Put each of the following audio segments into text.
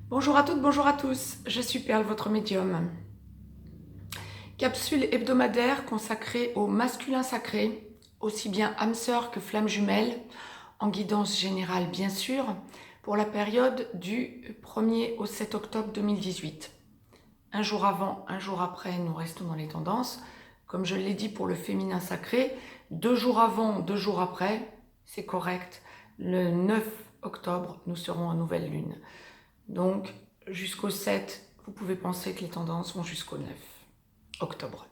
Bonjour à toutes, bonjour à tous, je suis Perle, votre médium. Capsule hebdomadaire consacrée au masculin sacré, aussi bien âme sœur que flamme jumelle, en guidance générale bien sûr, pour la période du 1er au 7 octobre 2018. Un jour avant, un jour après, nous restons dans les tendances. Comme je l'ai dit pour le féminin sacré, 2 jours avant, 2 jours après, c'est correct. Le 9 octobre, nous serons en nouvelle lune. Donc, jusqu'au 7, vous pouvez penser que les tendances vont jusqu'au 9 octobre.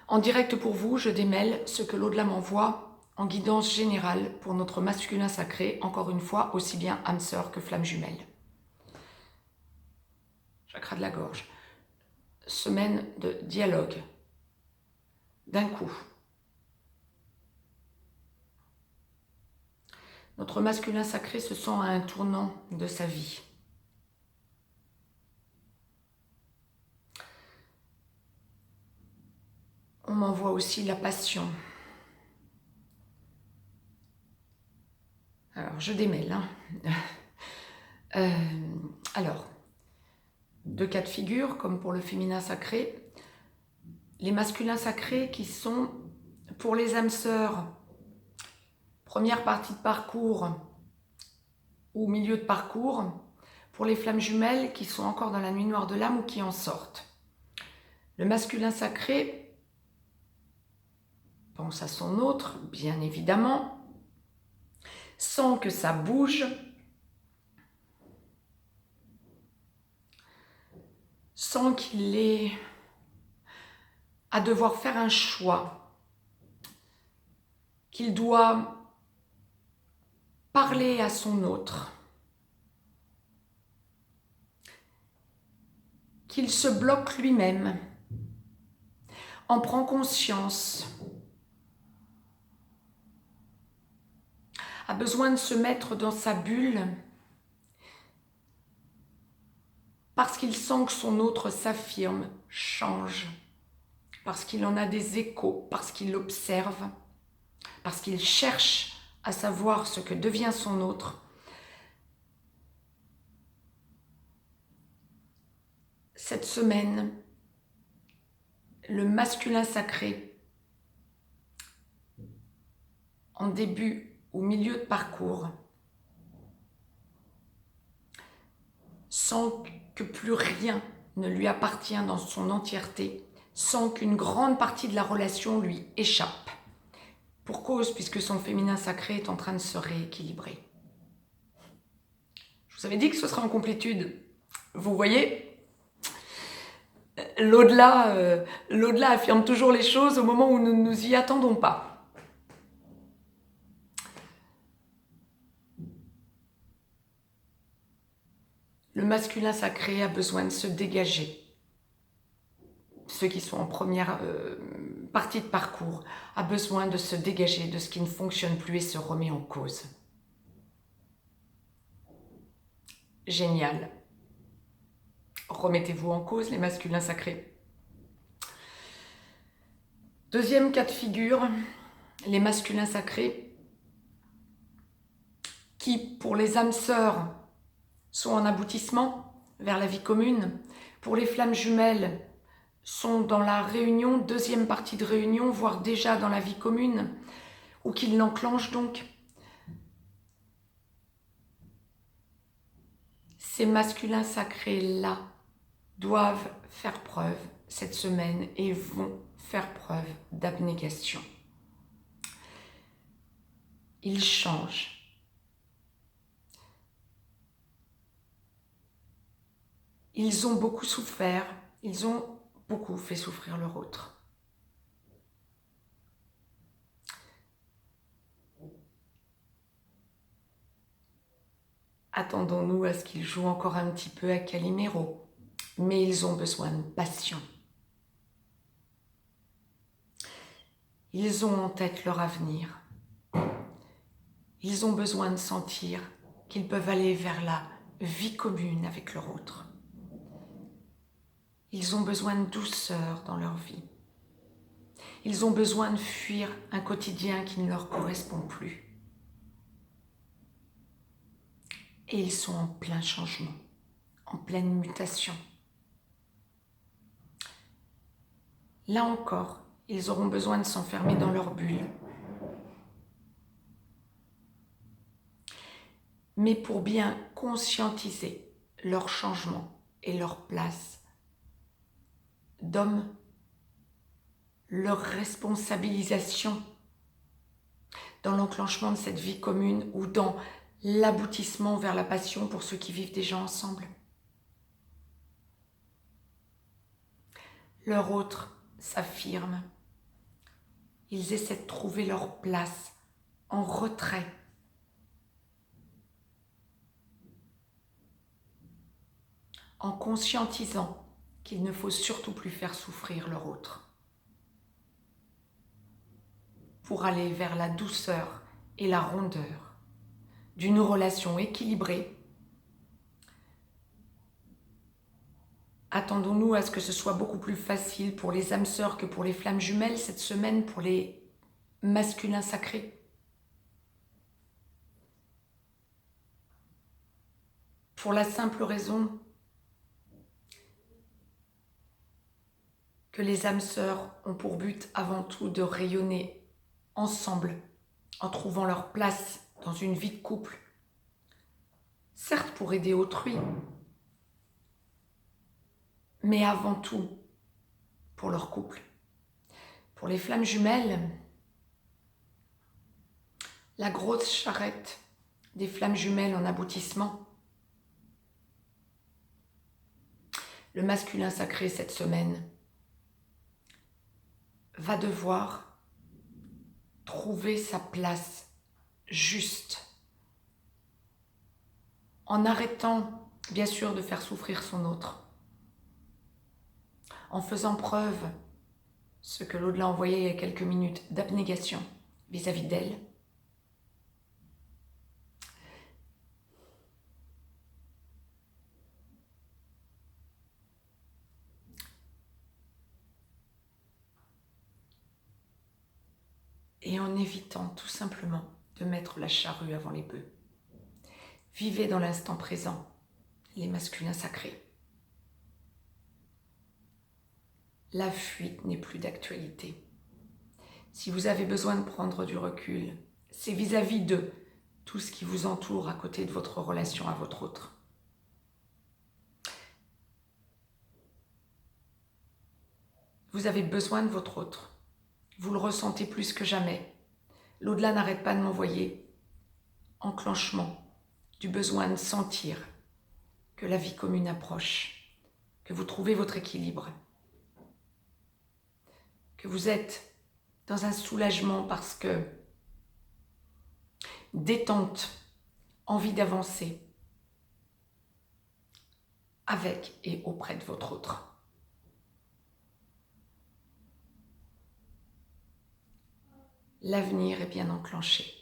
En direct pour vous, je démêle ce que l'au-delà m'envoie en guidance générale pour notre masculin sacré, encore une fois, aussi bien âme sœur que flamme jumelle. Chakra de la gorge. Semaine de dialogue. D'un coup. Notre masculin sacré se sent à un tournant de sa vie. On m'envoie aussi la passion. Alors, je démêle. Alors, 2 cas de figure, comme pour le féminin sacré. Les masculins sacrés qui sont, pour les âmes sœurs, première partie de parcours ou milieu de parcours, pour les flammes jumelles qui sont encore dans la nuit noire de l'âme ou qui en sortent. Le masculin sacré pense à son autre, bien évidemment, sent que ça bouge, sent qu'il est à devoir faire un choix, qu'il doit parler à son autre, qu'il se bloque lui-même, en prend conscience, a besoin de se mettre dans sa bulle parce qu'il sent que son autre s'affirme, change, parce qu'il en a des échos, parce qu'il observe, parce qu'il cherche à savoir ce que devient son autre. Cette semaine, le masculin sacré, en début ou milieu de parcours, sent que plus rien ne lui appartient dans son entièreté, sent qu'une grande partie de la relation lui échappe. Pour cause, puisque son féminin sacré est en train de se rééquilibrer. Je vous avais dit que ce serait en complétude. Vous voyez, l'au-delà affirme toujours les choses au moment où nous ne nous y attendons pas. Le masculin sacré a besoin de se dégager. Ceux qui sont en première partie de parcours a besoin de se dégager de ce qui ne fonctionne plus et se remet en cause. Génial. Remettez-vous en cause, les masculins sacrés. Deuxième cas de figure, les masculins sacrés qui, pour les âmes sœurs, sont en aboutissement vers la vie commune. Pour les flammes jumelles, sont dans la réunion, deuxième partie de réunion, voire déjà dans la vie commune, ou qu'ils l'enclenchent donc. Ces masculins sacrés-là doivent faire preuve cette semaine et vont faire preuve d'abnégation. Ils changent. Ils ont beaucoup souffert, ils ont beaucoup fait souffrir leur autre. Attendons-nous à ce qu'ils jouent encore un petit peu à Calimero, mais ils ont besoin de passion. Ils ont en tête leur avenir. Ils ont besoin de sentir qu'ils peuvent aller vers la vie commune avec leur autre. Ils ont besoin de douceur dans leur vie. Ils ont besoin de fuir un quotidien qui ne leur correspond plus. et ils sont en plein changement, en pleine mutation. Là encore, ils auront besoin de s'enfermer dans leur bulle. Mais pour bien conscientiser leur changement et leur place d'hommes, leur responsabilisation dans l'enclenchement de cette vie commune ou dans l'aboutissement vers la passion pour ceux qui vivent déjà ensemble. Leur autre s'affirme. Ils essaient de trouver leur place en retrait. En conscientisant qu'il ne faut surtout plus faire souffrir leur autre. Pour aller vers la douceur et la rondeur d'une relation équilibrée, attendons-nous à ce que ce soit beaucoup plus facile pour les âmes sœurs que pour les flammes jumelles cette semaine, pour les masculins sacrés. Pour la simple raison que les âmes sœurs ont pour but avant tout de rayonner ensemble, en trouvant leur place dans une vie de couple, certes pour aider autrui, mais avant tout pour leur couple. Pour les flammes jumelles, la grosse charrette des flammes jumelles en aboutissement, le masculin sacré cette semaine va devoir trouver sa place juste, en arrêtant bien sûr de faire souffrir son autre, en faisant preuve, ce que l'au-delà envoyait il y a quelques minutes, d'abnégation vis-à-vis d'elle, et en évitant tout simplement de mettre la charrue avant les bœufs. Vivez dans l'instant présent, les masculins sacrés. La fuite n'est plus d'actualité. Si vous avez besoin de prendre du recul, c'est vis-à-vis de tout ce qui vous entoure à côté de votre relation à votre autre. Vous avez besoin de votre autre. Vous le ressentez plus que jamais. L'au-delà n'arrête pas de m'envoyer enclenchement du besoin de sentir que la vie commune approche, que vous trouvez votre équilibre, que vous êtes dans un soulagement parce que détente, envie d'avancer avec et auprès de votre autre. L'avenir est bien enclenché.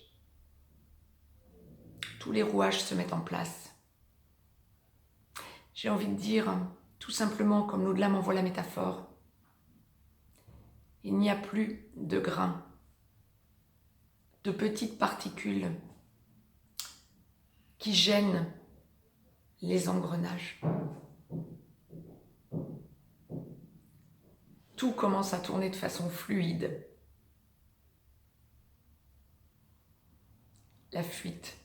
Tous les rouages se mettent en place. J'ai envie de dire, tout simplement, comme l'au-delà m'envoie la métaphore, il n'y a plus de grains, de petites particules qui gênent les engrenages. Tout commence à tourner de façon fluide. La fuite,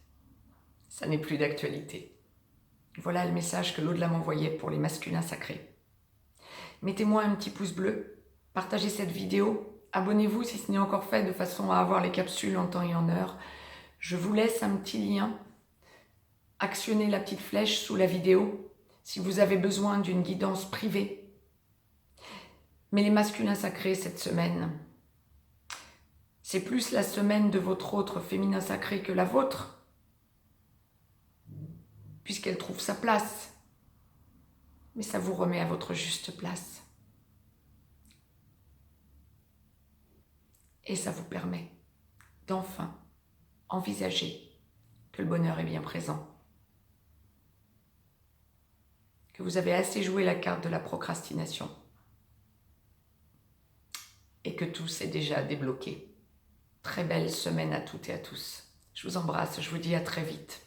ça n'est plus d'actualité. Voilà le message que l'au-delà m'envoyait pour les masculins sacrés. Mettez-moi un petit pouce bleu, partagez cette vidéo, abonnez-vous si ce n'est encore fait de façon à avoir les capsules en temps et en heure. Je vous laisse un petit lien, actionnez la petite flèche sous la vidéo si vous avez besoin d'une guidance privée. Mais les masculins sacrés cette semaine, c'est plus la semaine de votre autre féminin sacré que la vôtre, puisqu'elle trouve sa place. Mais ça vous remet à votre juste place. Et ça vous permet d'enfin envisager que le bonheur est bien présent. Que vous avez assez joué la carte de la procrastination. Et que tout s'est déjà débloqué. Très belle semaine à toutes et à tous. Je vous embrasse, je vous dis à très vite.